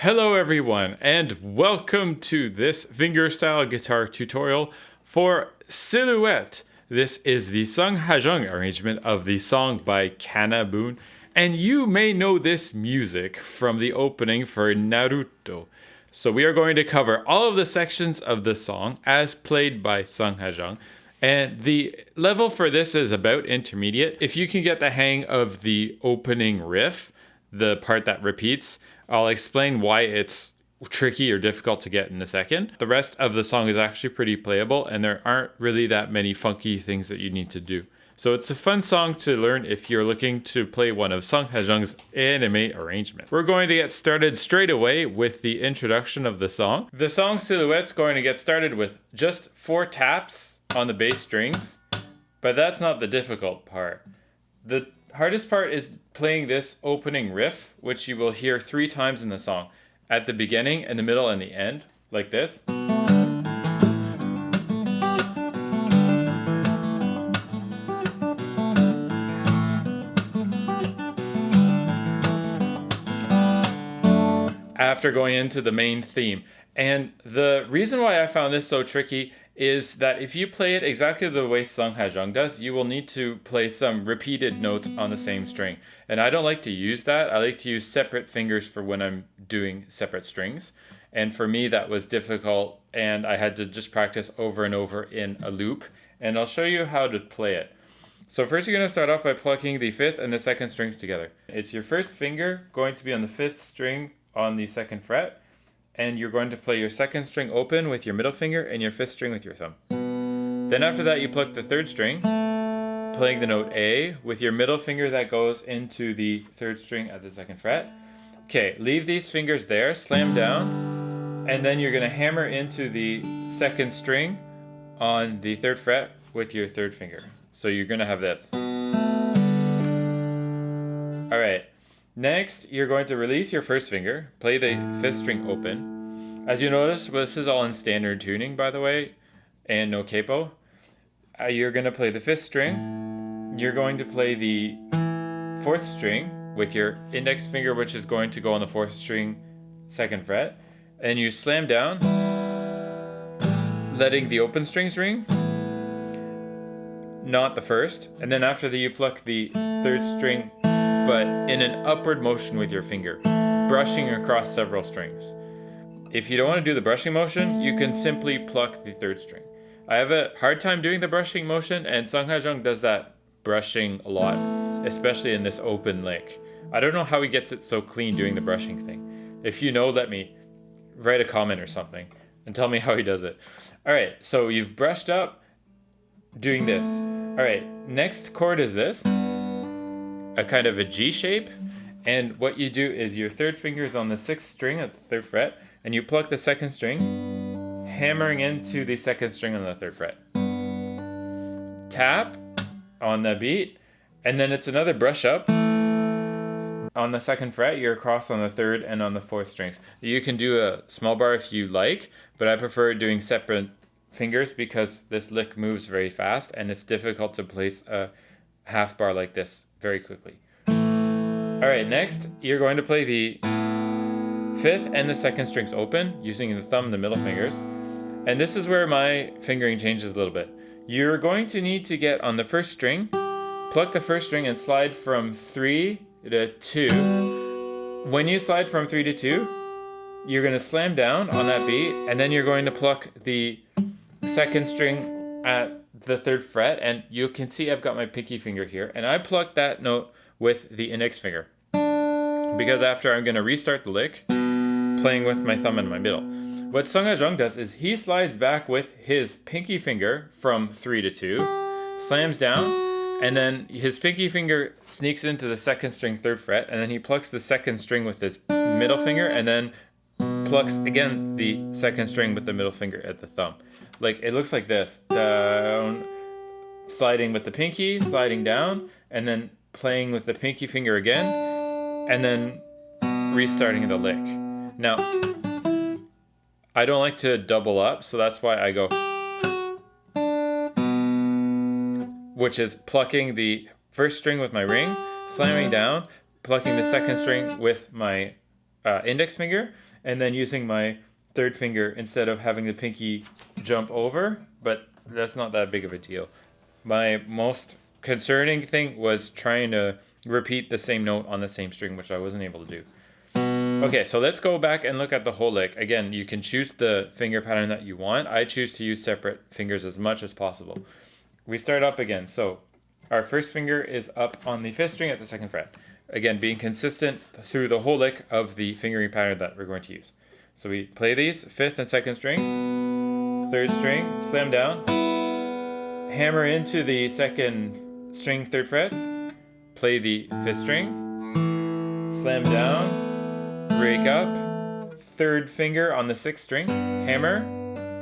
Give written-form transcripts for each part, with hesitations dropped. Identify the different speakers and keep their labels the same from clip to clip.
Speaker 1: Hello everyone, and welcome to this fingerstyle guitar tutorial for Silhouette. This is the Sungha Jung arrangement of the song by Kana-Boon, and you may know this music from the opening for Naruto. So we are going to cover all of the sections of the song as played by Sungha Jung, and the level for this is about intermediate. If you can get the hang of the opening riff, the part that repeats, I'll explain why it's tricky or difficult to get in a second. The rest of the song is actually pretty playable, and there aren't really that many funky things that you need to do. So it's a fun song to learn if you're looking to play one of Sungha Jung's anime arrangements. We're going to get started straight away with the introduction of the song. The song Silhouette's going to get started with just 4 taps on the bass strings, but that's not the difficult part. The hardest part is playing this opening riff, which you will hear 3 times in the song. At the beginning, in the middle, and the end, like this. After going into the main theme. And the reason why I found this so tricky is that if you play it exactly the way Sungha Jung does, you will need to play some repeated notes on the same string. And I don't like to use that. I like to use separate fingers for when I'm doing separate strings. And for me, that was difficult, and I had to just practice over and over in a loop. And I'll show you how to play it. So first you're going to start off by plucking the 5th and the 2nd strings together. It's your first finger going to be on the 5th string on the 2nd fret. And you're going to play your 2nd string open with your middle finger and your 5th string with your thumb. Then after that, you pluck the 3rd string, playing the note A with your middle finger that goes into the 3rd string at the 2nd fret. Okay, leave these fingers there, slam down, and then you're going to hammer into the 2nd string on the 3rd fret with your 3rd finger. So you're going to have this. All right. Next, you're going to release your 1st finger, play the 5th string open. As you notice, this is all in standard tuning, by the way, and no capo. You're going to play the 5th string. You're going to play the 4th string with your index finger, which is going to go on the 4th string, 2nd fret. And you slam down, letting the open strings ring, not the 1st. And then after that, you pluck the 3rd string, but in an upward motion with your finger, brushing across several strings. If you don't want to do the brushing motion, you can simply pluck the 3rd string. I have a hard time doing the brushing motion, and Sungha Jung does that brushing a lot, especially in this open lick. I don't know how he gets it so clean doing the brushing thing. If you know, let me write a comment or something and tell me how he does it. All right, so you've brushed up doing this. All right, next chord is this. A kind of a G shape, and what you do is your 3rd finger is on the 6th string at the 3rd fret, and you pluck the 2nd string, hammering into the 2nd string on the 3rd fret. Tap on the beat, and then it's another brush up. On the 2nd fret, you're across on the 3rd and on the 4th strings. You can do a small bar if you like, but I prefer doing separate fingers because this lick moves very fast, and it's difficult to place a half bar like this very quickly. All right, next you're going to play the 5th and the 2nd strings open using the thumb and the middle fingers. And this is where my fingering changes a little bit. You're going to need to get on the 1st string, pluck the 1st string and slide from 3 to 2. When you slide from 3 to 2, you're going to slam down on that beat, and then you're going to pluck the 2nd string at the 3rd fret, and you can see I've got my pinky finger here, and I pluck that note with the index finger because after I'm going to restart the lick playing with my thumb and my middle. What Sungha Jung does is he slides back with his pinky finger from 3 to 2, slams down, and then his pinky finger sneaks into the 2nd string 3rd fret, and then he plucks the 2nd string with his middle finger, and then plucks again the 2nd string with the middle finger at the thumb. Like, it looks like this. Down, sliding with the pinky, sliding down, and then playing with the pinky finger again, and then restarting the lick. Now, I don't like to double up, so that's why I go, which is plucking the 1st string with my ring, slamming down, plucking the 2nd string with my index finger, and then using my third finger instead of having the pinky jump over, but that's not that big of a deal. My most concerning thing was trying to repeat the same note on the same string, which I wasn't able to do. Okay, so let's go back and look at the whole lick. Again, you can choose the finger pattern that you want. I choose to use separate fingers as much as possible. We start up again. So our first finger is up on the 5th string at the 2nd fret. Again, being consistent through the whole lick of the fingering pattern that we're going to use. So we play these, 5th and 2nd string, 3rd string, slam down, hammer into the 2nd string, 3rd fret, play the 5th string, slam down, break up, 3rd finger on the 6th string, hammer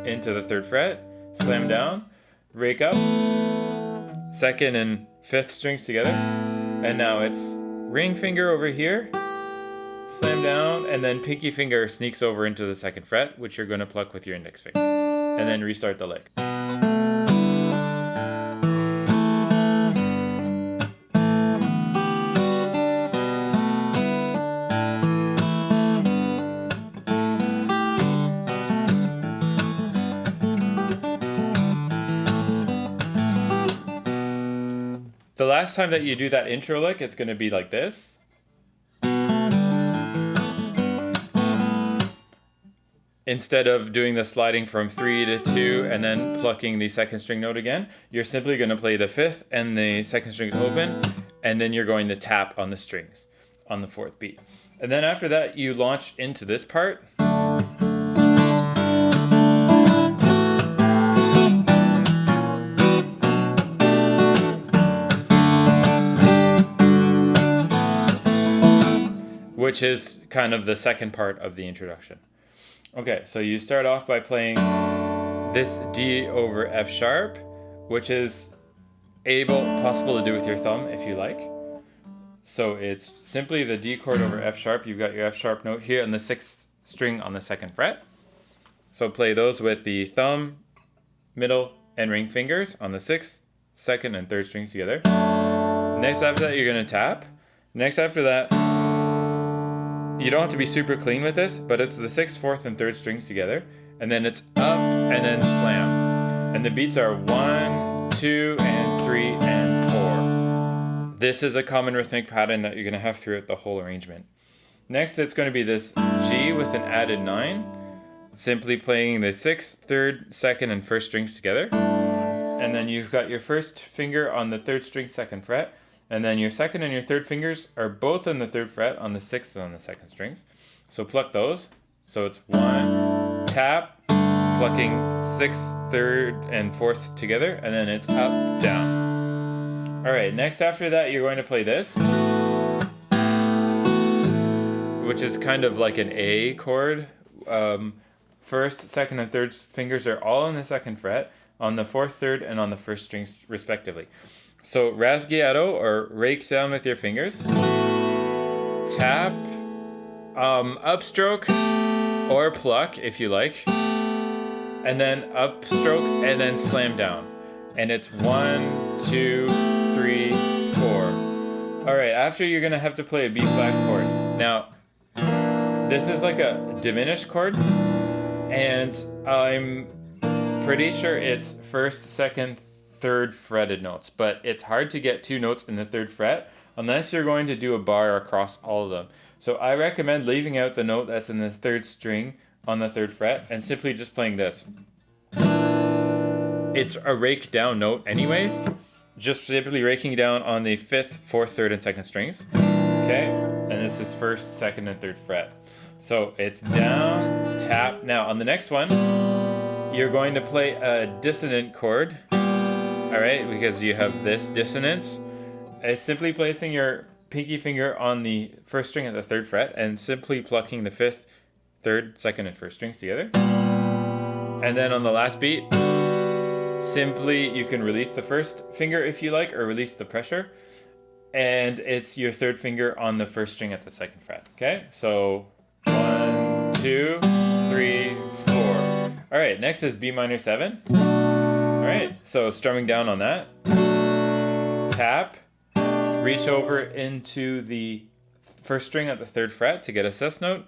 Speaker 1: into the 3rd fret, slam down, break up, 2nd and 5th strings together, and now it's ring finger over here, slam down, and then pinky finger sneaks over into the 2nd fret, which you're going to pluck with your index finger, and then restart the lick. The last time that you do that intro lick, it's going to be like this. Instead of doing the sliding from 3 to 2 and then plucking the 2nd string note again, you're simply going to play the 5th and the 2nd string is open, and then you're going to tap on the strings on the 4th beat. And then after that, you launch into this part. Which is kind of the second part of the introduction. Okay, so you start off by playing this D over F sharp, which is possible to do with your thumb if you like. So it's simply the D chord over F sharp. You've got your F sharp note here on the 6th string on the 2nd fret. So play those with the thumb, middle, and ring fingers on the 6th, 2nd, and 3rd strings together. Next after that, you're going to tap. Next after that, you don't have to be super clean with this, but it's the 6th, 4th, and 3rd strings together. And then it's up and then slam. And the beats are 1, 2, and 3, and 4. This is a common rhythmic pattern that you're going to have throughout the whole arrangement. Next, it's going to be this G with an added 9. Simply playing the 6th, 3rd, 2nd, and 1st strings together. And then you've got your 1st finger on the 3rd string, 2nd fret. And then your 2nd and your 3rd fingers are both on the 3rd fret on the 6th and on the 2nd strings. So pluck those. So it's 1, tap, plucking 6th, 3rd, and 4th together, and then it's up, down. All right, next after that, you're going to play this, which is kind of like an A chord. 1st, 2nd, and 3rd fingers are all on the 2nd fret, on the 4th, 3rd, and on the 1st strings, respectively. So rasguiato, or rake down with your fingers, tap, upstroke, or pluck if you like, and then upstroke, and then slam down. And it's 1, 2, 3, 4. All right, after you're gonna have to play a B flat chord. Now, this is like a diminished chord, and I'm pretty sure it's 1st, 2nd, 3rd fretted notes, but it's hard to get 2 notes in the 3rd fret unless you're going to do a bar across all of them. So I recommend leaving out the note that's in the 3rd string on the 3rd fret and simply just playing this. It's a rake down note anyways, just simply raking down on the 5th, 4th, 3rd, and 2nd strings. Okay, and this is 1st, 2nd, and 3rd fret. So it's down, tap. Now on the next one, you're going to play a dissonant chord. All right, because you have this dissonance. It's simply placing your pinky finger on the 1st string at the 3rd fret and simply plucking the 5th, 3rd, 2nd, and 1st strings together. And then on the last beat, simply you can release the 1st finger if you like, or release the pressure. And it's your 3rd finger on the 1st string at the 2nd fret. Okay, so 1, 2, 3, 4. All right, next is B minor 7. All right, so strumming down on that, tap, reach over into the 1st string at the 3rd fret to get a sus note,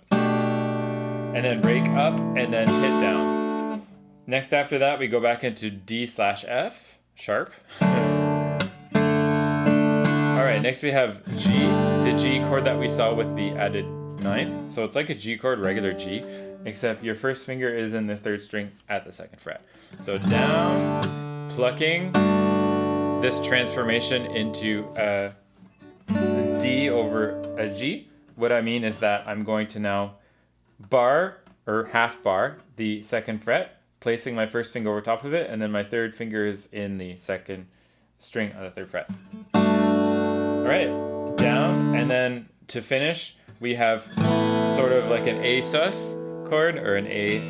Speaker 1: and then rake up, and then hit down. Next after that, we go back into D/F sharp. Alright, next we have G, the G chord that we saw with the added ninth. So it's like a G chord, regular G, except your first finger is in the third string at the second fret. So down, plucking this transformation into a D over a G. What I mean is that I'm going to now bar, or half bar, the second fret, placing my first finger over top of it, and then my third finger is in the second string on the third fret. Alright, down, and then to finish, we have sort of like an A sus chord, or an A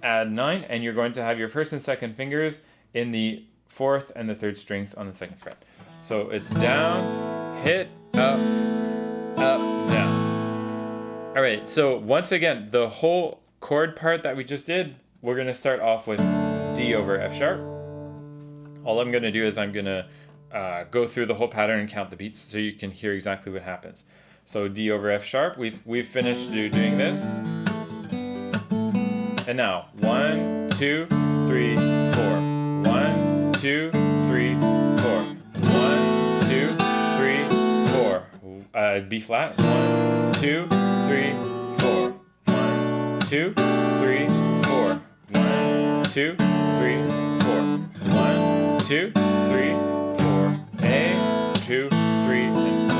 Speaker 1: add 9, and you're going to have your first and second fingers in the fourth and the third strings on the second fret. So it's down, hit, up, down. Alright, so once again, the whole chord part that we just did, we're going to start off with D over F sharp. All I'm going to do is I'm going to go through the whole pattern and count the beats so you can hear exactly what happens. So D over F sharp, we've finished doing this. And now 1, 2, 3, 4. 1, 2, 3, 4. 1, 2, 3, 4. B flat. 1, 2, 3, 4. 1, 2, 3, 4. 1, 2, 3, 4. 1, 2, 3, 4. A, 2, 3, and 4.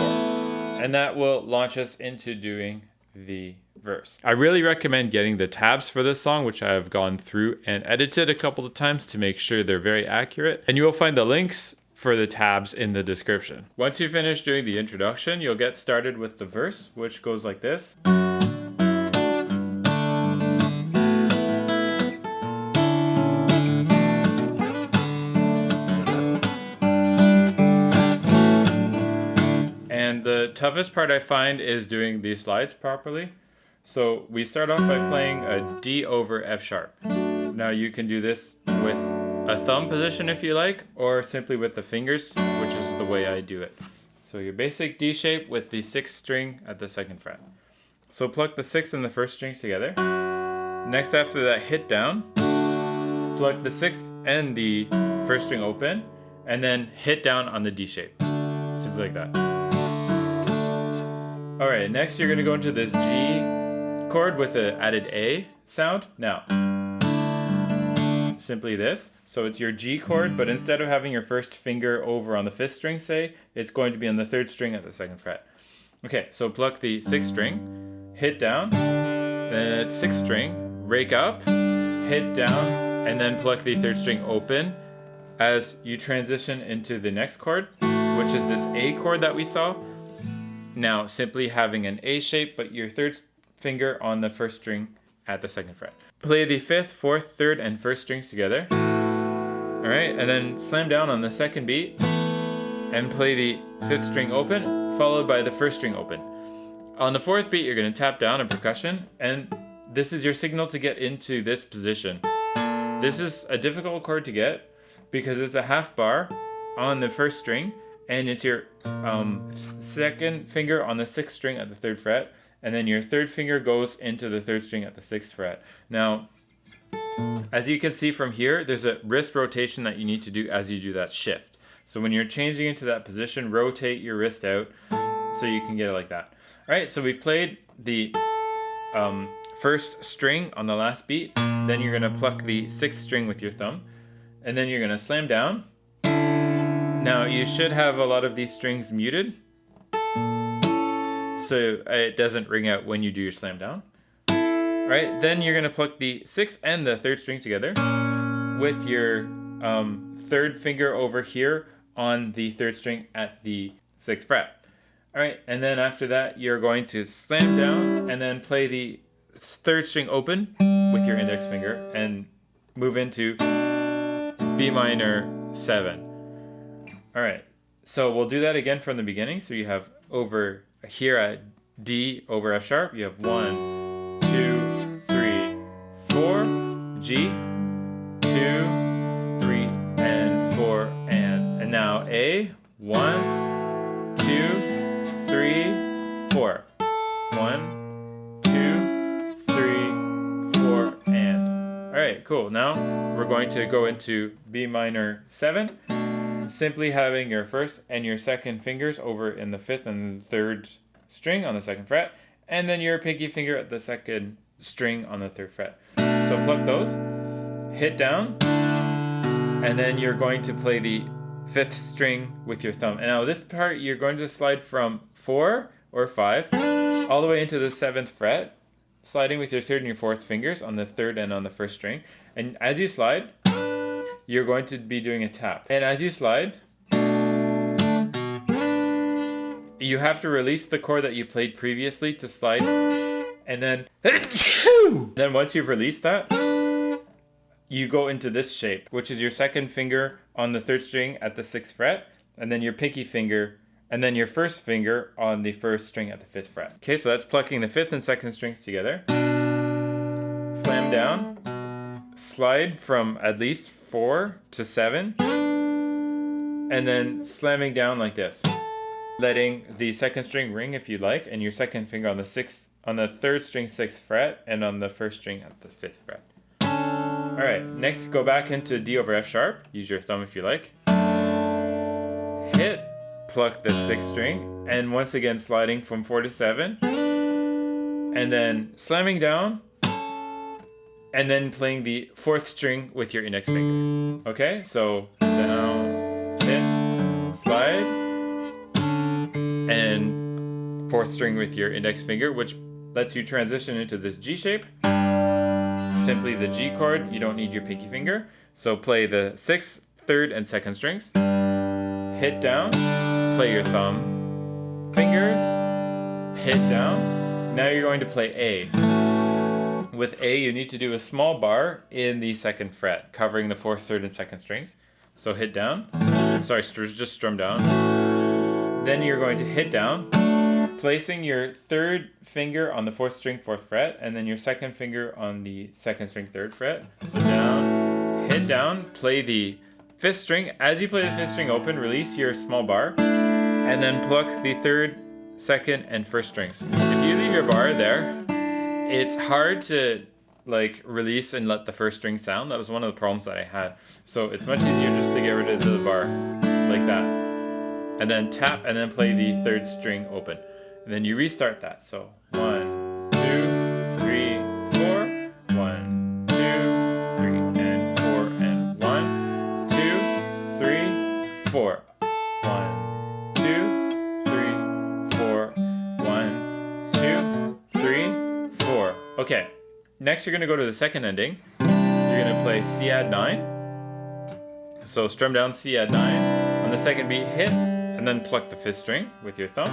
Speaker 1: And that will launch us into doing the verse. I really recommend getting the tabs for this song, which I have gone through and edited a couple of times to make sure they're very accurate. And you will find the links for the tabs in the description. Once you finish doing the introduction, you'll get started with the verse, which goes like this. And the toughest part I find is doing these slides properly. So we start off by playing a D over F sharp. Now you can do this with a thumb position if you like, or simply with the fingers, which is the way I do it. So your basic D shape with the 6th string at the 2nd fret. So pluck the 6th and the 1st strings together. Next after that, hit down. Pluck the 6th and the 1st string open, and then hit down on the D shape. Simply like that. Alright, next you're going to go into this G chord with the added A sound. Now, simply this. So it's your G chord, but instead of having your first finger over on the 5th string, say, it's going to be on the 3rd string at the 2nd fret. Okay, so pluck the 6th string, hit down, then it's 6th string, rake up, hit down, and then pluck the 3rd string open as you transition into the next chord, which is this A chord that we saw. Now, simply having an A shape, but your 3rd finger on the 1st string at the 2nd fret. Play the 5th, 4th, 3rd, and 1st strings together. Alright, and then slam down on the 2nd beat and play the 5th string open, followed by the 1st string open. On the 4th beat, you're going to tap down a percussion, and this is your signal to get into this position. This is a difficult chord to get because it's a half bar on the 1st string, and it's your 2nd finger on the 6th string at the 3rd fret, and then your 3rd finger goes into the 3rd string at the 6th fret. Now, as you can see from here, there's a wrist rotation that you need to do as you do that shift. So when you're changing into that position, rotate your wrist out so you can get it like that. Alright, so we've played the 1st string on the last beat, then you're going to pluck the 6th string with your thumb, and then you're going to slam down. Now, you should have a lot of these strings muted, so it doesn't ring out when you do your slam down. Alright, then you're going to pluck the 6th and the 3rd string together with your 3rd finger over here on the 3rd string at the 6th fret. Alright, and then after that, you're going to slam down and then play the 3rd string open with your index finger and move into B minor 7. Alright, so we'll do that again from the beginning. So you have over here at D over F sharp, you have 1, 2, 3, 4, G, 2, 3, and 4, and now A, 1, 2, 3, 4. 1, 2, 3, 4, and. Alright, cool. Now we're going to go into B minor 7. Simply having your first and your second fingers over in the 5th and the 3rd string on the 2nd fret, and then your pinky finger at the 2nd string on the 3rd fret. So pluck those, hit down, and then you're going to play the 5th string with your thumb. And now this part you're going to slide from 4 or 5 all the way into the 7th fret, sliding with your 3rd and your 4th fingers on the 3rd and on the 1st string. And as you slide, you're going to be doing a tap. And as you slide, you have to release the chord that you played previously to slide. And then once you've released that, you go into this shape, which is your 2nd finger on the 3rd string at the 6th fret, and then your pinky finger, and then your 1st finger on the 1st string at the 5th fret. Okay, so that's plucking the 5th and 2nd strings together. Slam down. Slide from at least 4 to 7, and then slamming down like this, letting the 2nd string ring if you like, and your 2nd finger on the 3rd string 6th fret, and on the 1st string at the 5th fret. All right, next go back into D over F sharp. Use your thumb if you like. Hit, pluck the 6th string, and once again sliding from 4 to 7, and then slamming down. And then playing the 4th string with your index finger. Okay, so down, hit, slide, and 4th string with your index finger, which lets you transition into this G shape. Simply the G chord, you don't need your pinky finger. So play the 6th, 3rd, and 2nd strings. Hit down, play your thumb, fingers, hit down. Now you're going to play A. With A, you need to do a small bar in the 2nd fret, covering the 4th, 3rd, and 2nd strings. So hit down. Sorry, just strum down. Then you're going to hit down, placing your 3rd finger on the 4th string, 4th fret, and then your 2nd finger on the 2nd string, 3rd fret. So down, hit down, play the 5th string. As you play the 5th string open, release your small bar, and then pluck the 3rd, 2nd, and 1st strings. If you leave your bar there, it's hard to release and let the 1st string sound. That was one of the problems that I had. So it's much easier just to get rid of the bar like that. And then tap and then play the 3rd string open. And then you restart that. So 1, 2, 3, 4. 1, 2, 3, and 4, and 1, 2, 3, 4. 1, 2, 3, 4. 1, 2, 3, 4. Okay, next you're going to go to the 2nd ending. You're going to play C add 9. So strum down C add 9. On the 2nd beat, hit, and then pluck the 5th string with your thumb.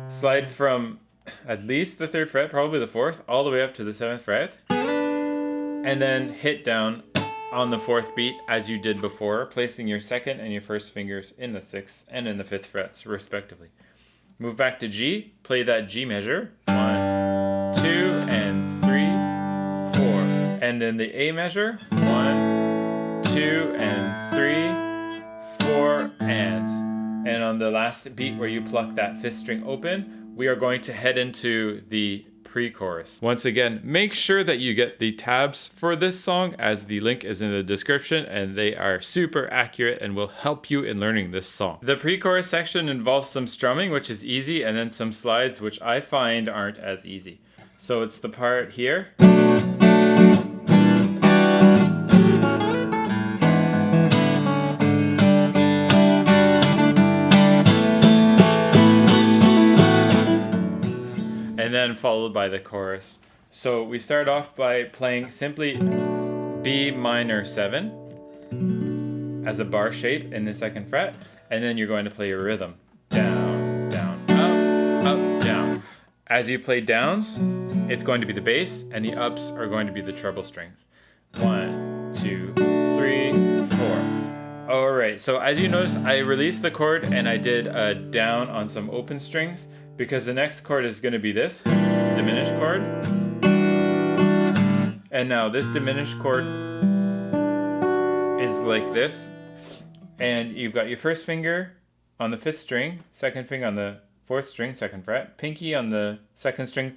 Speaker 1: Slide from at least the 3rd fret, probably the 4th, all the way up to the 7th fret. And then hit down on the 4th beat as you did before, placing your 2nd and your 1st fingers in the 6th and in the 5th frets, respectively. Move back to G, play that G measure. 1, 2, and 3, 4. And then the A measure. 1, 2, and 3, 4, and on the last beat where you pluck that 5th string open, we are going to head into the pre-chorus. Once again, make sure that you get the tabs for this song, as the link is in the description, and they are super accurate and will help you in learning this song. The pre-chorus section involves some strumming, which is easy, and then some slides, which I find aren't as easy. So it's the part here. And then followed by the chorus. So we start off by playing simply B minor 7 as a bar shape in the 2nd fret, and then you're going to play your rhythm. Down, down, up, up, down. As you play downs, it's going to be the bass, and the ups are going to be the treble strings. 1, 2, 3, 4. All right, so as you notice, I released the chord and I did a down on some open strings, because the next chord is going to be this diminished chord. And now this diminished chord is like this. And you've got your 1st finger on the 5th string, 2nd finger on the 4th string, 2nd fret, pinky on the 2nd string,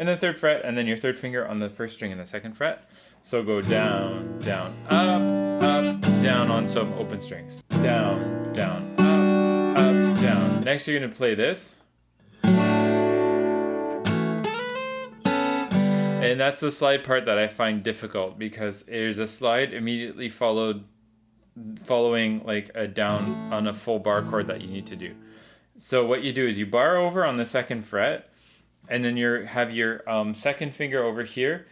Speaker 1: in the 3rd fret, and then your 3rd finger on the 1st string in the 2nd fret. So go down, down, up, up, down on some open strings. Down, down, up, up, down. Next you're going to play this. And that's the slide part that I find difficult, because there's a slide immediately following like a down on a full bar chord that you need to do. So what you do is you bar over on the 2nd fret, and then you have your 2nd finger over here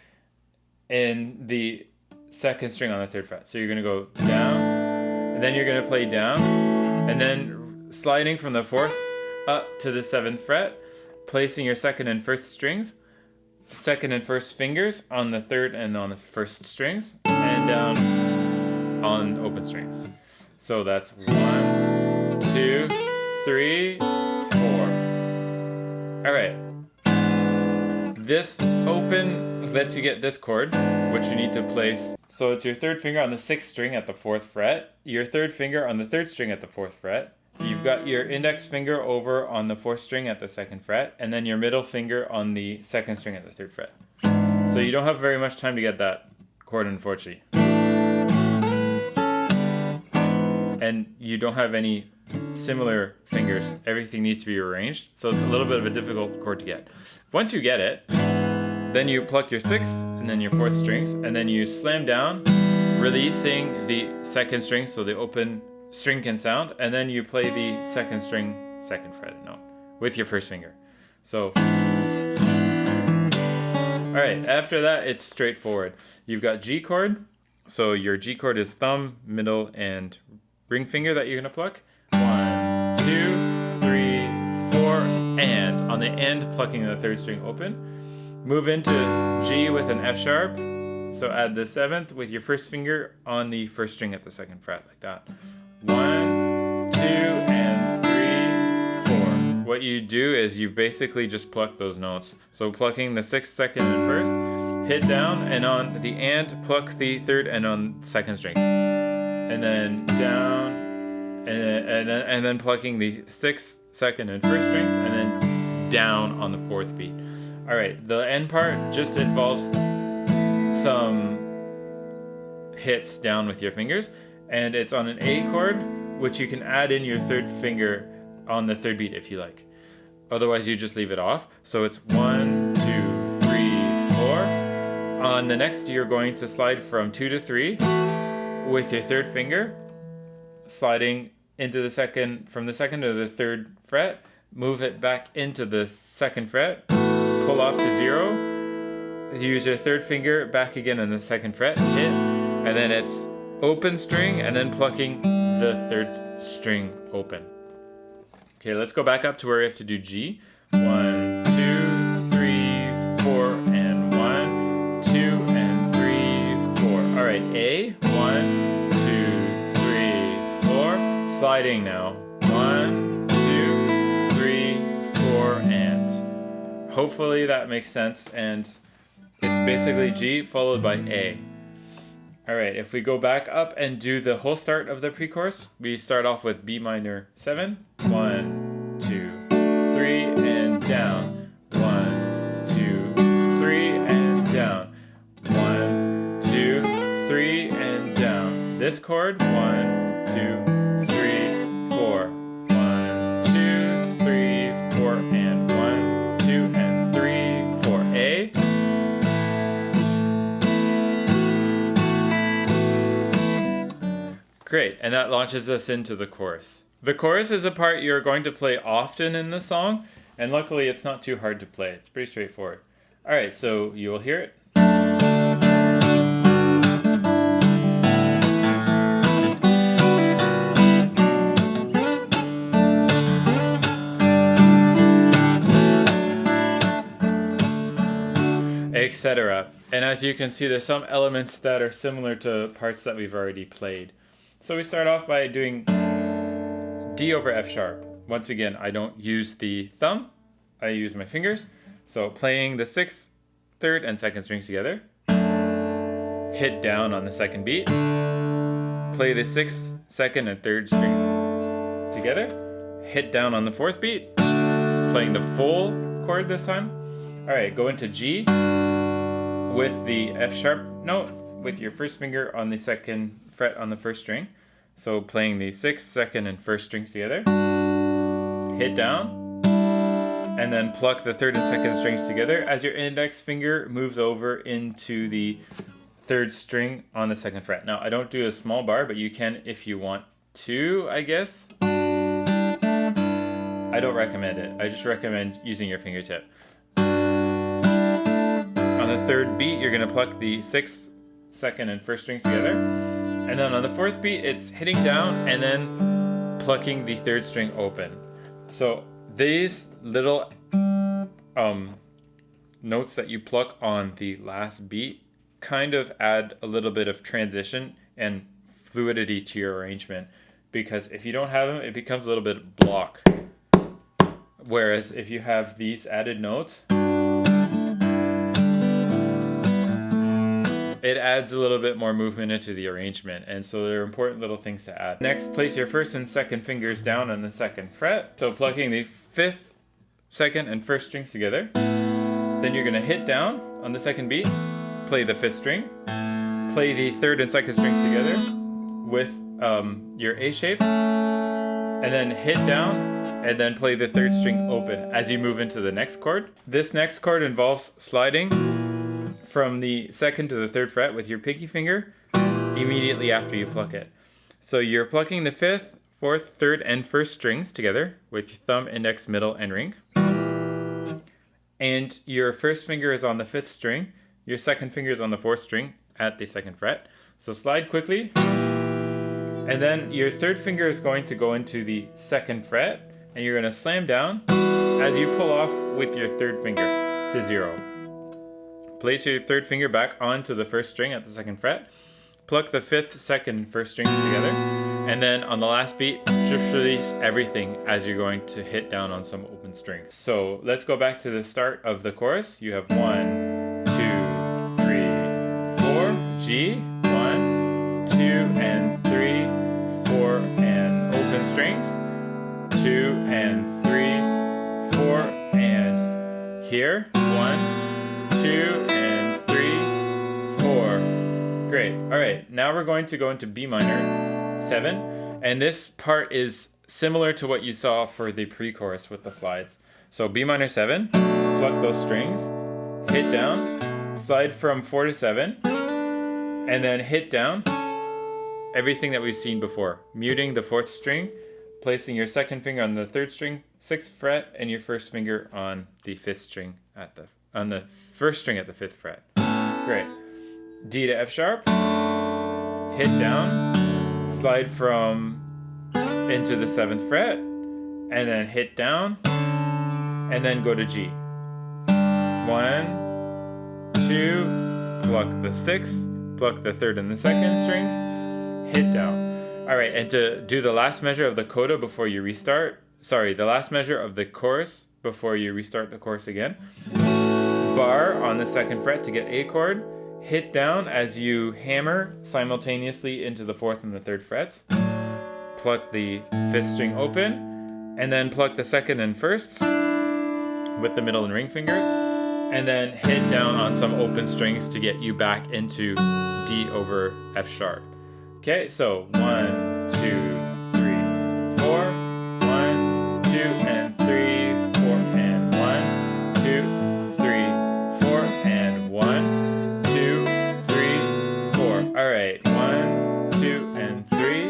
Speaker 1: in the 2nd string on the 3rd fret. So you're going to go down, and then you're going to play down, and then sliding from the 4th up to the 7th fret, placing your 2nd and 1st strings, 2nd and 1st fingers on the 3rd and on the 1st strings, and down on open strings. So that's 1, 2, 3, 4. All right. This open lets you get this chord, which you need to place. So it's your 3rd finger on the 6th string at the 4th fret, your 3rd finger on the 3rd string at the 4th fret. You've got your index finger over on the 4th string at the 2nd fret, and then your middle finger on the 2nd string at the 3rd fret. So you don't have very much time to get that chord, unfortunately. And you don't have any similar fingers. Everything needs to be arranged, so it's a little bit of a difficult chord to get. Once you get it, then you pluck your 6th and then your 4th strings, and then you slam down, releasing the 2nd string so the open string can sound, and then you play the 2nd string 2nd fretted note with your 1st finger. So alright, after that it's straightforward. You've got G chord, so your G chord is thumb, middle, and ring finger that you're going to pluck. 1, 2, 3, 4, and on the end plucking the 3rd string open. Move into G with an F sharp, so add the 7th with your 1st finger on the 1st string at the 2nd fret, like that. 1, 2, and 3, 4. What you do is you basically just pluck those notes. So plucking the 6th, 2nd, and 1st, hit down, and on the and pluck the 3rd and on 2nd string, and then down, and then plucking the 6th, 2nd, and 1st strings, and then down on the 4th beat. All right, the end part just involves some hits down with your fingers, and it's on an A chord, which you can add in your 3rd finger on the 3rd beat if you like. Otherwise, you just leave it off. So it's 1, 2, 3, 4. On the next, you're going to slide from 2 to 3 with your 3rd finger, sliding into the 2nd, from the 2nd to the 3rd fret, move it back into the 2nd fret, pull off to 0, use your 3rd finger back again on the 2nd fret, hit, and then it's open string, and then plucking the 3rd string open. Okay, let's go back up to where we have to do G. 1, 2, 3, 4, and 1, 2, and 3, 4. All right, A. 1, 2, 3, 4. Sliding now. 1, 2, 3, 4, and. Hopefully that makes sense, and it's basically G followed by A. Alright, if we go back up and do the whole start of the pre-chorus, we start off with B minor 7. 1, 2, 3, and down. 1, 2, 3, and down. 1, 2, 3, and down. This chord, 1, 2, 3, 4. 1, 2, 3, 4, and 1, 2, and 3, 4. A. Great, and that launches us into the chorus. The chorus is a part you're going to play often in the song, and luckily it's not too hard to play. It's pretty straightforward. Alright, so you will hear it. Etc. And as you can see, there's some elements that are similar to parts that we've already played. So we start off by doing D over F sharp. Once again, I don't use the thumb, I use my fingers. So playing the 6th, 3rd, and 2nd strings together. Hit down on the 2nd beat. Play the 6th, 2nd, and 3rd strings together. Hit down on the 4th beat. Playing the full chord this time. Alright, go into G with the F sharp note with your first finger on the second fret on the first string. So playing the 6th, 2nd, and 1st strings together. Hit down, and then pluck the 3rd and 2nd strings together as your index finger moves over into the 3rd string on the 2nd fret. Now, I don't do a small bar, but you can if you want to, I guess. I don't recommend it. I just recommend using your fingertip. On the 3rd beat, you're going to pluck the 6th, 2nd, and 1st strings together. And then on the 4th beat, it's hitting down and then plucking the 3rd string open. So these little notes that you pluck on the last beat kind of add a little bit of transition and fluidity to your arrangement, because if you don't have them, it becomes a little bit block. Whereas if you have these added notes, it adds a little bit more movement into the arrangement, and so they're important little things to add. Next, place your 1st and 2nd fingers down on the 2nd fret. So plucking the 5th, 2nd, and 1st strings together. Then you're going to hit down on the 2nd beat, play the 5th string, play the 3rd and 2nd strings together with your A shape, and then hit down, and then play the 3rd string open as you move into the next chord. This next chord involves sliding from the 2nd to the 3rd fret with your pinky finger immediately after you pluck it. So you're plucking the 5th, 4th, 3rd, and 1st strings together with your thumb, index, middle, and ring. And your 1st finger is on the 5th string, your 2nd finger is on the 4th string at the 2nd fret. So slide quickly, and then your 3rd finger is going to go into the 2nd fret, and you're going to slam down as you pull off with your 3rd finger to 0. Place your 3rd finger back onto the 1st string at the 2nd fret. Pluck the 5th, 2nd, and 1st strings together. And then on the last beat, just release everything as you're going to hit down on some open strings. So let's go back to the start of the chorus. You have 1, 2, 3, 4, G, 1, 2, and 3, 4, and open strings, 2, and 3, 4, and here, 1, 2, and 3, 4. Great. All right, now we're going to go into B minor 7, and this part is similar to what you saw for the pre-chorus with the slides. So B minor 7, pluck those strings, hit down, slide from 4 to 7, and then hit down everything that we've seen before, muting the 4th string, placing your 2nd finger on the 3rd string, 6th fret, and your 1st finger on the 5th string on the 1st string at the 5th fret. Great. D to F sharp, hit down, slide from into the 7th fret, and then hit down, and then go to G. 1, 2, pluck the 6th, pluck the 3rd and the 2nd strings, hit down. All right, and to do the last measure of the coda before you restart, the last measure of the chorus before you restart the chorus again, bar on the 2nd fret to get A chord, hit down as you hammer simultaneously into the 4th and the 3rd frets, pluck the 5th string open, and then pluck the 2nd and 1st with the middle and ring fingers, and then hit down on some open strings to get you back into D over F sharp. Okay, so 1, 2, 3, 4, 1, 2, and 3, 4, and 1, 2, 3, 4, and 1, 2, 3, 4. All right, 1, 2, and 3,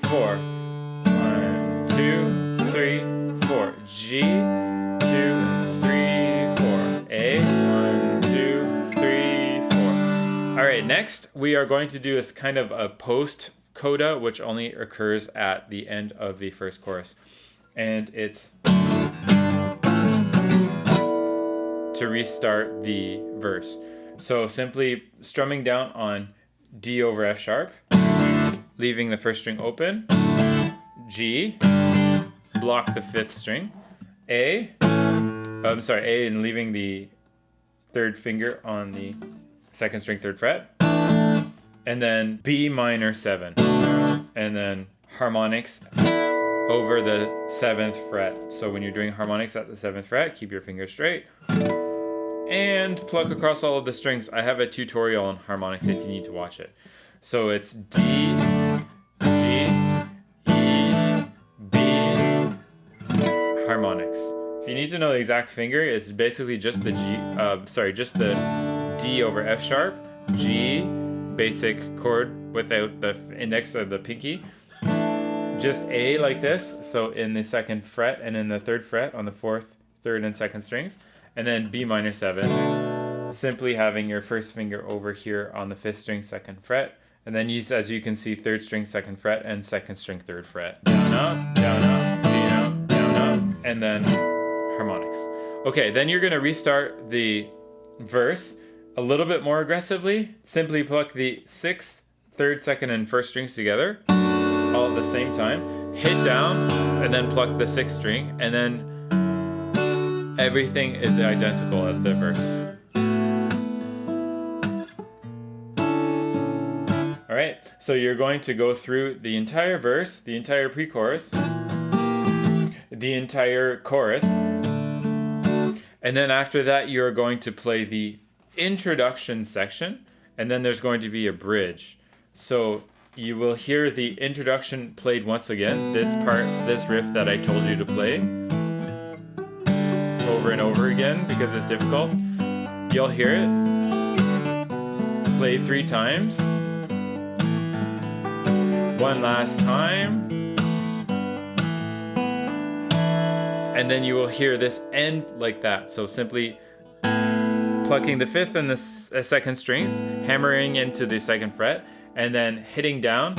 Speaker 1: 4. 1, 2, 3, 4. G, 2, 3, 4. A, 1, 2, 3, 4. All right, next we are going to do is kind of a post coda, which only occurs at the end of the first chorus, and it's to restart the verse. So simply strumming down on D over F sharp, leaving the 1st string open, G, block the 5th string, A, and leaving the 3rd finger on the 2nd string 3rd fret, and then B minor 7, and then harmonics over the 7th fret. So when you're doing harmonics at the 7th fret, keep your fingers straight. and pluck across all of the strings. I have a tutorial on harmonics if you need to watch it. So it's D, G, E, B, harmonics. If you need to know the exact finger, it's basically just the just the D over F sharp, G, basic chord without the index or the pinky, just A like this, so in the 2nd fret and in the 3rd fret on the 4th, 3rd, and 2nd strings, and then B minor 7, simply having your 1st finger over here on the 5th string, 2nd fret, and then as you can see, 3rd string, 2nd fret, and 2nd string, 3rd fret. Down, up, down, up, down, down, up, and then harmonics. Okay, then you're gonna restart the verse a little bit more aggressively. Simply pluck the 6th, 3rd, 2nd, and 1st strings together all at the same time. Hit down and then pluck the 6th string, and then everything is identical at the verse. All right, so you're going to go through the entire verse, the entire pre-chorus, the entire chorus, and then after that you're going to play the introduction section, and then there's going to be a bridge. So you will hear the introduction played once again, this riff that I told you to play over and over again because it's difficult. You'll hear it play 3 times, one last time, and then you will hear this end like that. So simply plucking the 5th and the 2nd strings, hammering into the 2nd fret, and then hitting down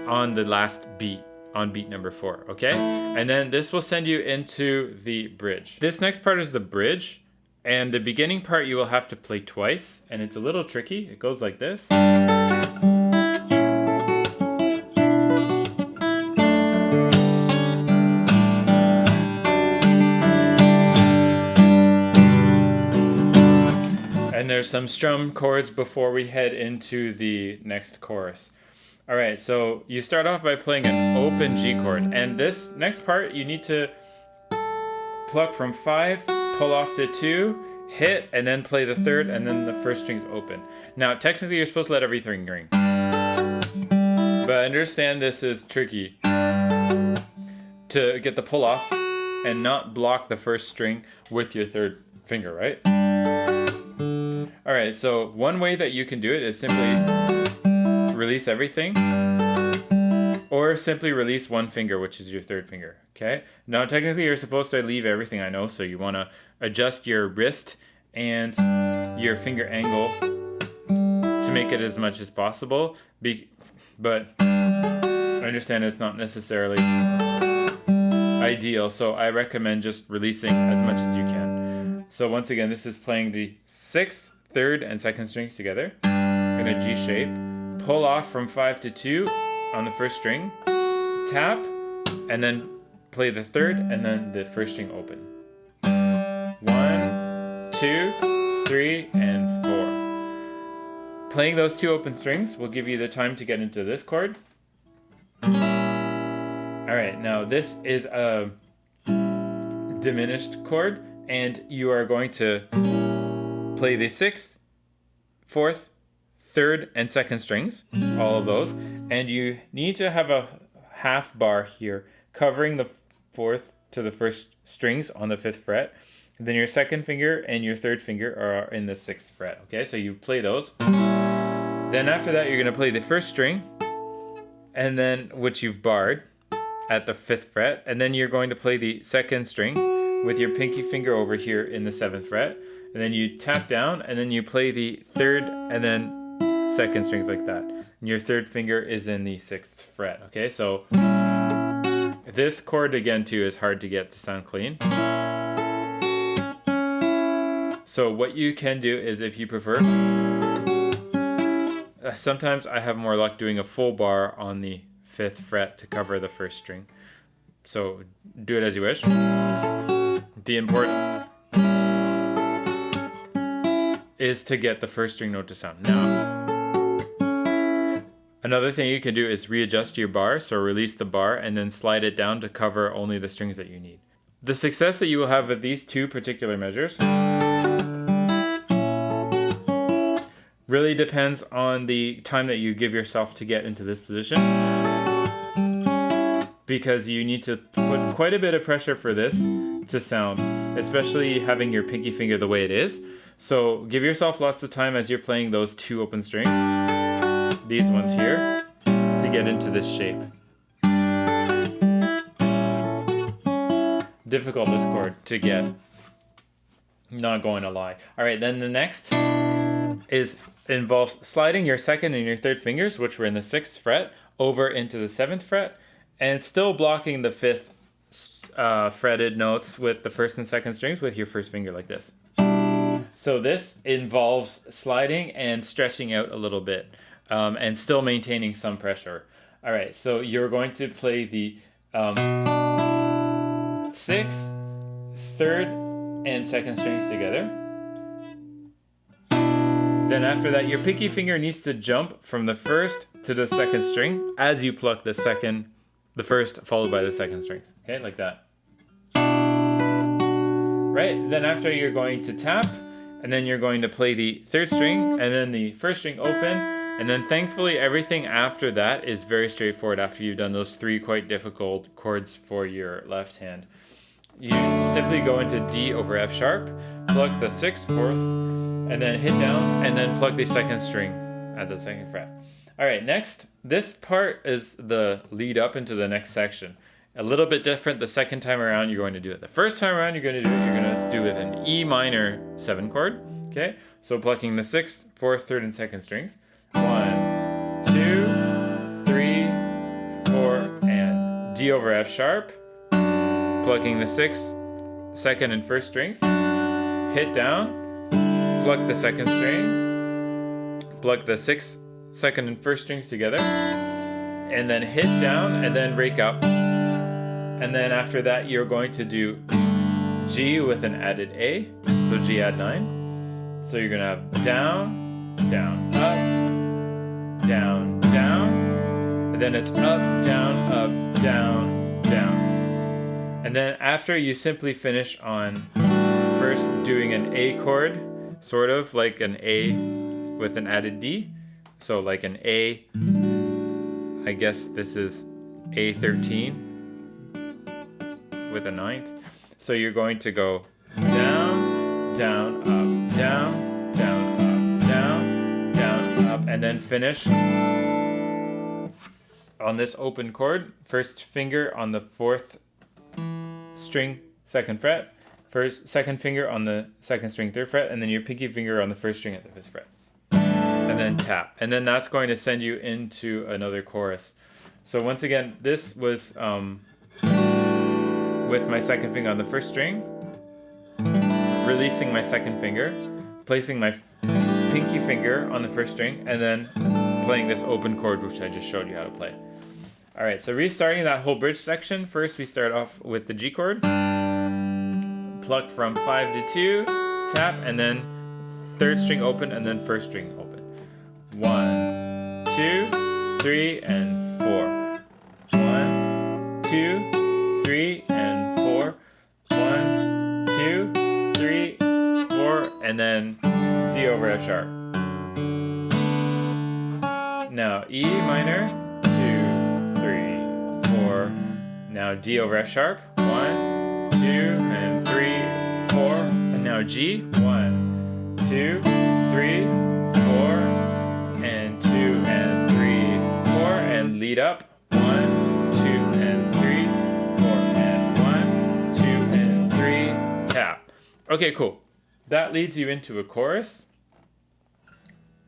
Speaker 1: on the last beat, on beat number 4, okay? And then this will send you into the bridge. This next part is the bridge, and the beginning part you will have to play twice, and it's a little tricky. It goes like this. And there's some strum chords before we head into the next chorus. All right, so you start off by playing an open G chord. And this next part, you need to pluck from 5, pull off to 2, hit, and then play the 3rd, and then the 1st string's open. Now, technically, you're supposed to let everything ring. But understand this is tricky to get the pull off and not block the 1st string with your 3rd finger, right? All right, so one way that you can do it is simply release everything, or simply release one finger, which is your 3rd finger, okay? Now, technically, you're supposed to leave everything, I know, so you want to adjust your wrist and your finger angle to make it as much as possible, but I understand it's not necessarily ideal, so I recommend just releasing as much as you can. So once again, this is playing the 6th, 3rd, and 2nd strings together in a G shape. Pull off from 5 to 2 on the 1st string, tap, and then play the 3rd, and then the 1st string open. 1, 2, 3, and 4. Playing those 2 open strings will give you the time to get into this chord. All right, now this is a diminished chord, and you are going to play the 6th, 4th, 3rd, and 2nd strings, all of those, and you need to have a half bar here covering the 4th to the 1st strings on the 5th fret. And then your 2nd finger and your 3rd finger are in the 6th fret, okay? So you play those. Then after that, you're going to play the 1st string, and then which you've barred at the 5th fret, and then you're going to play the 2nd string with your pinky finger over here in the 7th fret, and then you tap down, and then you play the 3rd and then 2nd strings like that. And your 3rd finger is in the 6th fret, okay? So this chord again too is hard to get to sound clean. So what you can do is, if you prefer, sometimes I have more luck doing a full bar on the 5th fret to cover the 1st string. So do it as you wish. The important is to get the 1st string note to sound. Now, another thing you can do is readjust your bar, so release the bar and then slide it down to cover only the strings that you need. The success that you will have with these 2 particular measures Really depends on the time that you give yourself to get into this position, because you need to put quite a bit of pressure for this to sound, especially having your pinky finger the way it is. So give yourself lots of time as you're playing those 2 open strings, these ones here, to get into this shape. Difficult, this chord, to get. Not going to lie. All right, then the next involves sliding your 2nd and your 3rd fingers, which were in the 6th fret, over into the 7th fret, and still blocking the 5th fretted notes with the 1st and 2nd strings with your 1st finger like this. So this involves sliding and stretching out a little bit, and still maintaining some pressure. All right, so you're going to play the 6th, 3rd, and 2nd strings together. Then after that, your pinky finger needs to jump from the 1st to the 2nd string as you pluck the 1st followed by the 2nd strings. Okay, like that. Right, then after you're going to tap, and then you're going to play the 3rd string, and then the 1st string open, and then thankfully everything after that is very straightforward after you've done those 3 quite difficult chords for your left hand. You simply go into D over F sharp, pluck the 6th, 4th, and then hit down, and then pluck the 2nd string at the 2nd fret. All right, next, this part is the lead up into the next section. A little bit different the second time around you're going to do it. The first time around you're going to do with an E minor 7 chord. Okay, so plucking the 6th, 4th, 3rd, and 2nd strings. 1, 2, 3, 4, and D over F sharp. Plucking the 6th, 2nd, and 1st strings. Hit down, pluck the 2nd string, pluck the 6th, 2nd, and 1st strings together, and then hit down, and then rake up. And then after that, you're going to do G with an added A, so G add 9. So you're going to have down, down, up, down, down, and then it's up, down, down, down. And then after, you simply finish on first doing an A chord, sort of like an A with an added D. So like an A, I guess this is A13 with a 9th. So you're going to go down, down, up, down, down, up, down, down, up, and then finish on this open chord. First finger on the 4th string, 2nd fret. Second finger on the 2nd string, 3rd fret, and then your pinky finger on the 1st string at the 5th fret. And then tap. And then that's going to send you into another chorus. So once again, this was with my 2nd finger on the 1st string, releasing my 2nd finger, placing my pinky finger on the 1st string, and then playing this open chord, which I just showed you how to play. All right, so restarting that whole bridge section, first we start off with the G chord, pluck from 5 to 2, tap, and then 3rd string open, and then 1st string open. 1, 2, 3, and 4. 1, 2, 3, and 4. 1, 2, 3, 4, and then D over F sharp. Now E minor, 2, 3, 4. Now D over F sharp. 1, 2, and 3, 4. And now G. 1, 2, 3, 4, and 2, and 3, 4, and lead up. 1, 2, and 3, 4, and 1, 2, and 3, tap. Okay, cool. That leads you into a chorus,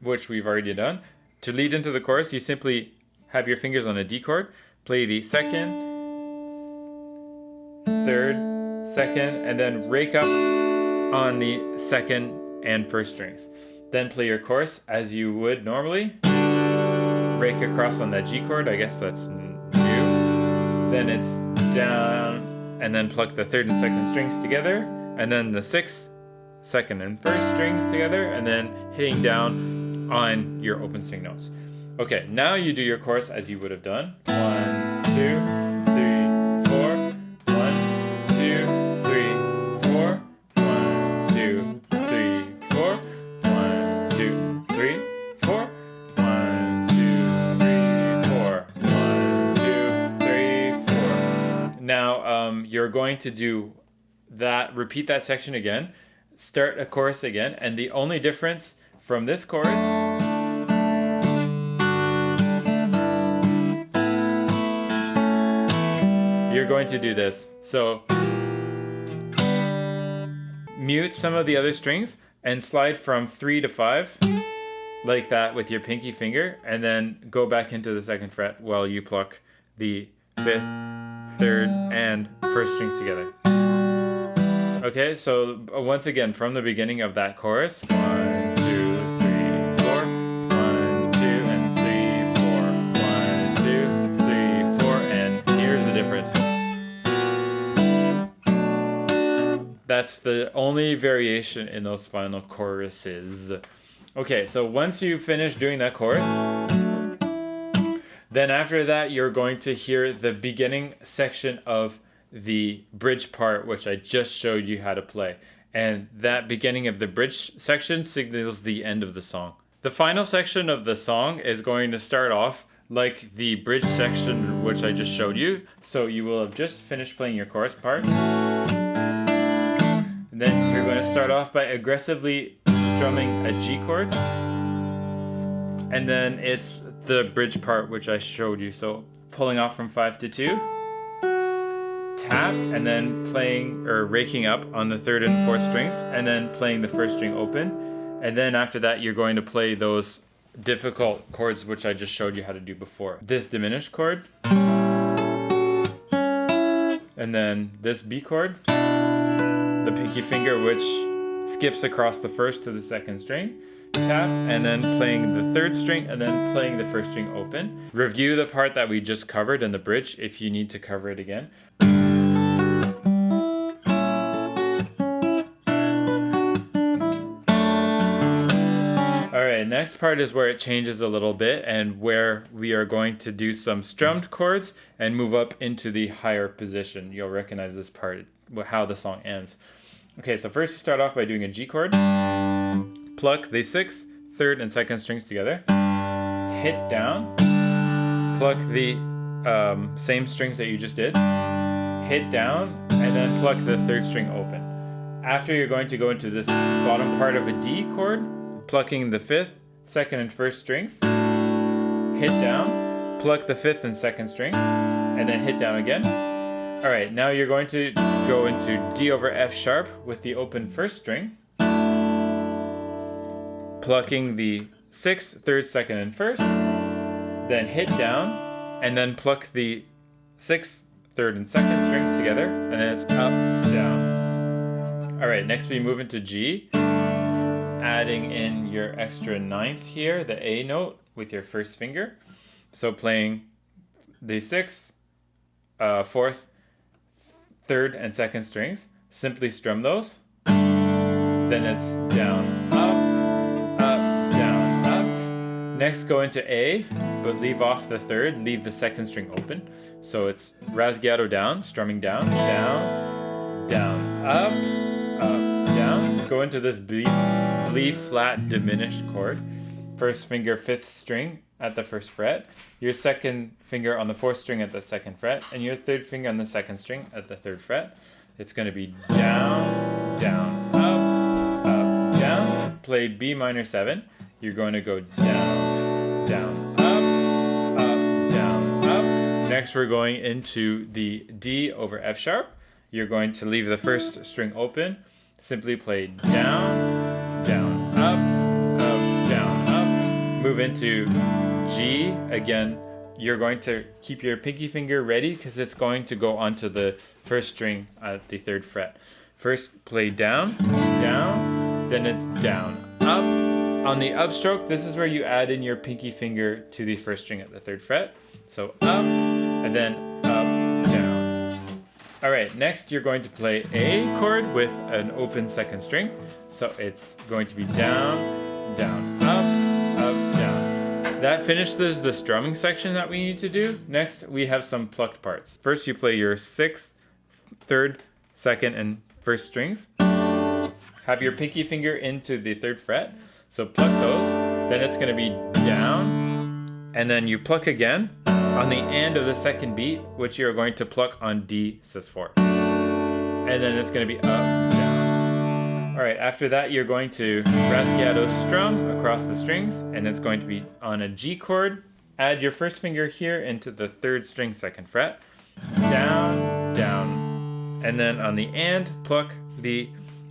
Speaker 1: which we've already done. To lead into the chorus, you simply have your fingers on a D chord, play the 2nd, 3rd, 2nd, and then rake up on the 2nd and 1st strings. Then play your chorus as you would normally. Rake across on that G chord, I guess that's new. Then it's down, and then pluck the 3rd and 2nd strings together, and then the 6th, 2nd, and 1st strings together, and then hitting down on your open string notes. Okay, now you do your chorus as you would have done. 1, 2, 3, 4. 1, 2, 3, 4. 1, 2, 3, 4. 1, 2, 3, you're going to do that, repeat that section again, start a chorus again, and the only difference from this chorus you're going to do this. So mute some of the other strings and slide from 3 to 5 like that with your pinky finger, and then go back into the 2nd fret while you pluck the 5th, 3rd, and 1st strings together. Okay, so once again from the beginning of that chorus, 1, 2, 3, 4, 1, 2, and 3, 4, 1, 2, 3, 4, and here's the difference. That's the only variation in those final choruses. Okay, so once you finish doing that chorus, then after that you're going to hear the beginning section of the bridge part, which I just showed you how to play. And that beginning of the bridge section signals the end of the song. The final section of the song is going to start off like the bridge section which I just showed you. So you will have just finished playing your chorus part. And then you're going to start off by aggressively strumming a G chord. And then it's the bridge part which I showed you. So pulling off from 5 to 2. Tap, and then playing or raking up on the 3rd and 4th strings, and then playing the 1st string open. And then after that you're going to play those difficult chords which I just showed you how to do before. This diminished chord, and then this B chord, the pinky finger which skips across the 1st to the 2nd string, tap, and then playing the 3rd string, and then playing the 1st string open. Review the part that we just covered in the bridge if you need to cover it again. Alright, next part is where it changes a little bit and where we are going to do some strummed chords and move up into the higher position. You'll recognize this part, how the song ends. Okay, so first you start off by doing a G chord, pluck the 6th, 3rd, and 2nd strings together, hit down, pluck the same strings that you just did, hit down, and then pluck the 3rd string open. After you're going to go into this bottom part of a D chord, plucking the 5th, 2nd, and 1st strings, hit down, pluck the 5th and 2nd string, and then hit down again. Alright, now you're going to go into D over F sharp with the open 1st string, plucking the 6th, 3rd, 2nd, and 1st, then hit down, and then pluck the 6th, 3rd, and 2nd strings together, and then it's up, down. Alright, next we move into G, adding in your extra 9th here, the A note, with your 1st finger. So playing the 6th, 4th, 3rd, and 2nd strings. Simply strum those. Then it's down, up, down, up. Next go into A, but leave off the 3rd, leave the 2nd string open. So it's rasguiato down, strumming down, down, down, up, down. Go into this B flat diminished chord. 1st finger 5th string at the 1st fret, your 2nd finger on the 4th string at the 2nd fret, and your 3rd finger on the 2nd string at the 3rd fret. It's going to be down, down, up, down. Play B minor 7. You're going to go down, down, up, down, up. Next we're going into the D over F sharp. You're going to leave the 1st string open. Simply play down, down, up, down, up. Move into G. Again, you're going to keep your pinky finger ready because it's going to go onto the 1st string at the 3rd fret. First, play down, down, then it's down, up. On the upstroke, this is where you add in your pinky finger to the 1st string at the 3rd fret. So up, and then up, down. Alright, next you're going to play A chord with an open 2nd string. So it's going to be down, down, up, down. That finishes the strumming section that we need to do. Next, we have some plucked parts. First, you play your 6th, 3rd, 2nd, and 1st strings. Have your pinky finger into the 3rd fret. So pluck those. Then it's going to be down. And then you pluck again on the end of the 2nd beat, which you're going to pluck on D sus4. and then it's going to be up, down. All right, after that, you're going to raschiato strum across the strings, and it's going to be on a G chord. Add your first finger here into the 3rd string, 2nd fret, down, down, and then on the and, pluck the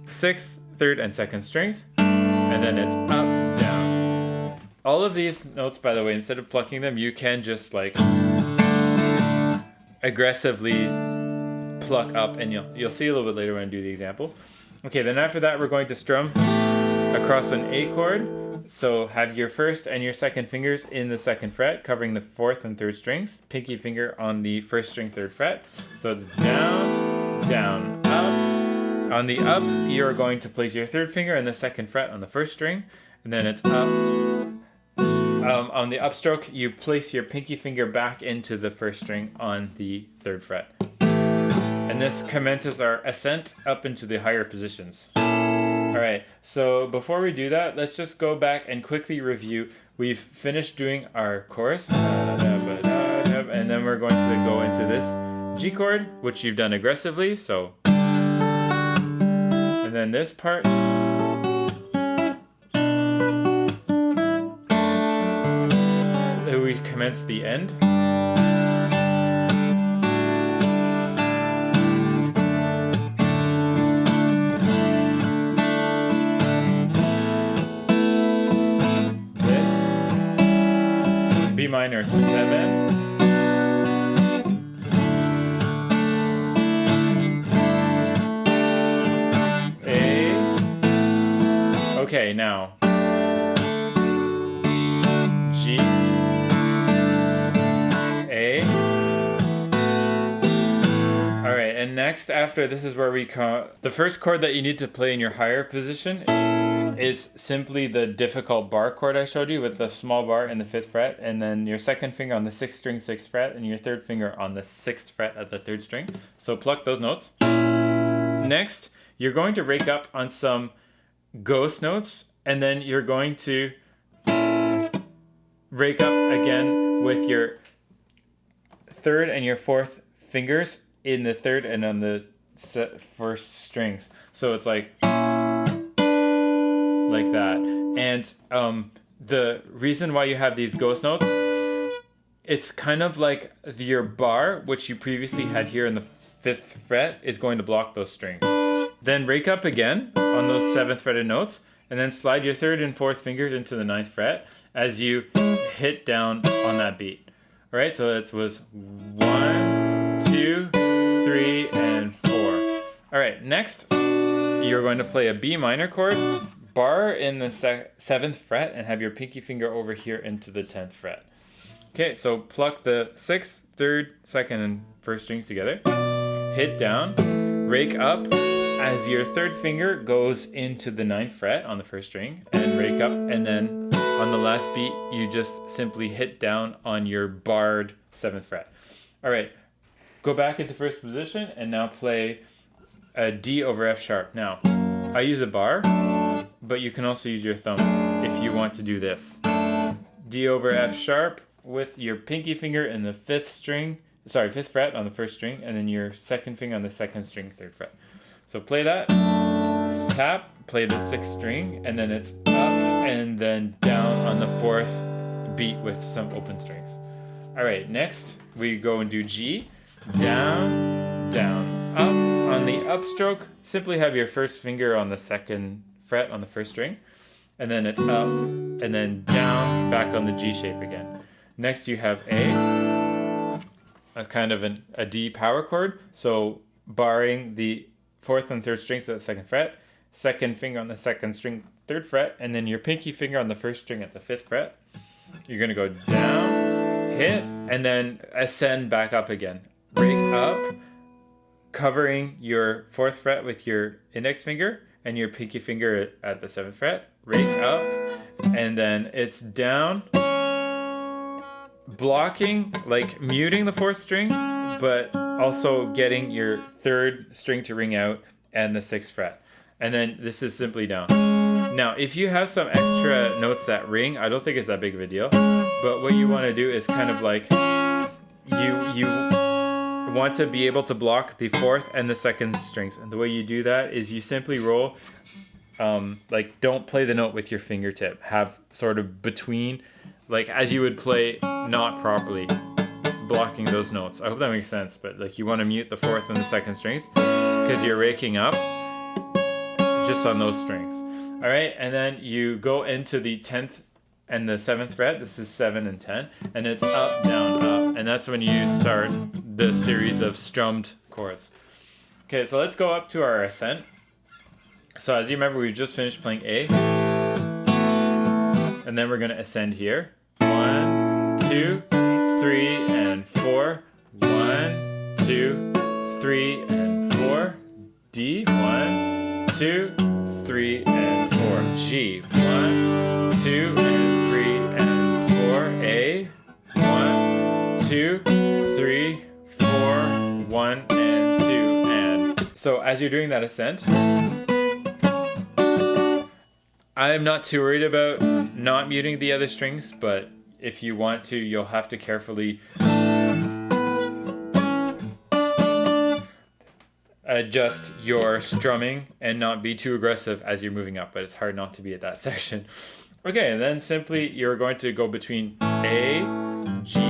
Speaker 1: 6th, 3rd, and 2nd strings, and then it's up, down. All of these notes, by the way, instead of plucking them, you can just like aggressively pluck up, and you'll see a little bit later when I do the example. Okay, then after that, we're going to strum across an A chord. So have your 1st and your 2nd fingers in the 2nd fret, covering the 4th and 3rd strings. Pinky finger on the 1st string, 3rd fret. So it's down, down, up. On the up, you're going to place your 3rd finger in the 2nd fret on the 1st string, and then it's up. On the upstroke, you place your pinky finger back into the 1st string on the 3rd fret. And this commences our ascent up into the higher positions. Alright, so before we do that, let's just go back and quickly review. We've finished doing our chorus, and then we're going to go into this G chord, which you've done aggressively, so. And then this part. We commence the end. B minor 7, A. Okay, now G, A. All right, and next after this is where we come. The first chord that you need to play in your higher position is simply the difficult bar chord I showed you with the small bar in the 5th fret, and then your 2nd finger on the 6th string, 6th fret, and your 3rd finger on the 6th fret at the 3rd string. So pluck those notes. Next, you're going to rake up on some ghost notes, and then you're going to rake up again with your 3rd and your 4th fingers in the 3rd and on the 1st strings. So it's like that. And the reason why you have these ghost notes, it's kind of like your bar, which you previously had here in the 5th fret, is going to block those strings. Then rake up again on those 7th fretted notes, and then slide your 3rd and 4th fingers into the 9th fret as you hit down on that beat. All right, so that was 1, 2, 3, and 4. All right, next you're going to play a B minor chord, bar in the 7th fret, and have your pinky finger over here into the 10th fret. Okay, so pluck the 6th, 3rd, 2nd, and 1st strings together. Hit down, rake up as your 3rd finger goes into the 9th fret on the 1st string, and rake up, and then on the last beat, you just simply hit down on your barred 7th fret. All right, go back into 1st position, and now play a D over F sharp. Now, I use a bar, but you can also use your thumb if you want to do this. D over F sharp with your pinky finger in the 5th fret on the 1st string, and then your 2nd finger on the 2nd string, 3rd fret. So play that, tap, play the 6th string, and then it's up and then down on the 4th beat with some open strings. All right, next we go and do G, down, down, up. On the upstroke, simply have your 1st finger on the 2nd fret on the 1st string, and then it's up and then down, back on the G shape again. Next you have a kind of a D power chord, so barring the 4th and 3rd strings at the 2nd fret, 2nd finger on the 2nd string, 3rd fret, and then your pinky finger on the 1st string at the 5th fret. You're gonna go down, hit, and then ascend back up again. Rake up, covering your 4th fret with your index finger and your pinky finger at the 7th fret. Rake up, and then it's down, blocking, like muting the 4th string, but also getting your 3rd string to ring out and the 6th fret. And then this is simply down. Now, if you have some extra notes that ring, I don't think it's that big of a deal, but what you want to do is kind of like, you want to be able to block the fourth and the second strings. And the way you do that is you simply roll, like don't play the note with your fingertip. Have sort of between, like as you would play not properly, blocking those notes. I hope that makes sense, but like you want to mute the fourth and the second strings because you're raking up just on those strings. All right, and then you go into the 10th and the 7th fret. This is 7 and 10, and it's up, down, up, and that's when you start the series of strummed chords. Okay, so let's go up to our ascent. So as you remember, we just finished playing A, and then we're going to ascend here. 1, 2, 3, and 4. 1, 2, 3, and 4. D. 1, 2, 3, and 4. G. 1, 2, and 3, and 4. A. 1, 2, 3, 4, 1, and 2. And so as you're doing that ascent, I'm not too worried about not muting the other strings, but if you want to, you'll have to carefully adjust your strumming and not be too aggressive as you're moving up, but it's hard not to be at that section. Okay, and then simply you're going to go between A, G,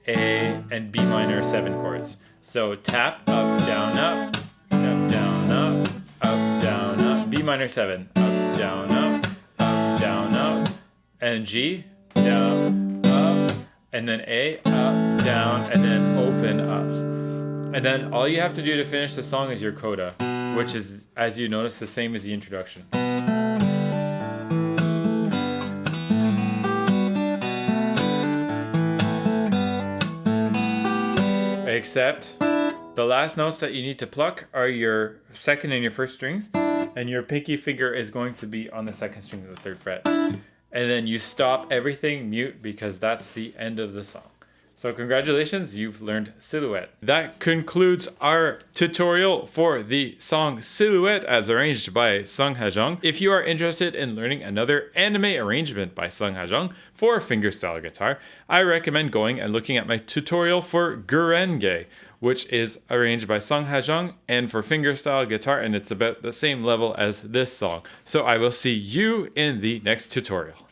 Speaker 1: A, and B minor 7 chords. So tap, up, down, up, down, up, down, up, B minor 7, up, down, up, and G, down, up, and then A, up, down, and then open, up. And then all you have to do to finish the song is your coda, which is, as you notice, the same as the introduction. Except the last notes that you need to pluck are your second and your first strings, and your pinky finger is going to be on the second string of the 3rd fret. And then you stop everything, mute, because that's the end of the song. So congratulations, you've learned Silhouette. That concludes our tutorial for the song Silhouette as arranged by Sungha Jung. If you are interested in learning another anime arrangement by Sungha Jung for fingerstyle guitar, I recommend going and looking at my tutorial for Gurenge, which is arranged by Sungha Jung and for fingerstyle guitar, and it's about the same level as this song. So I will see you in the next tutorial.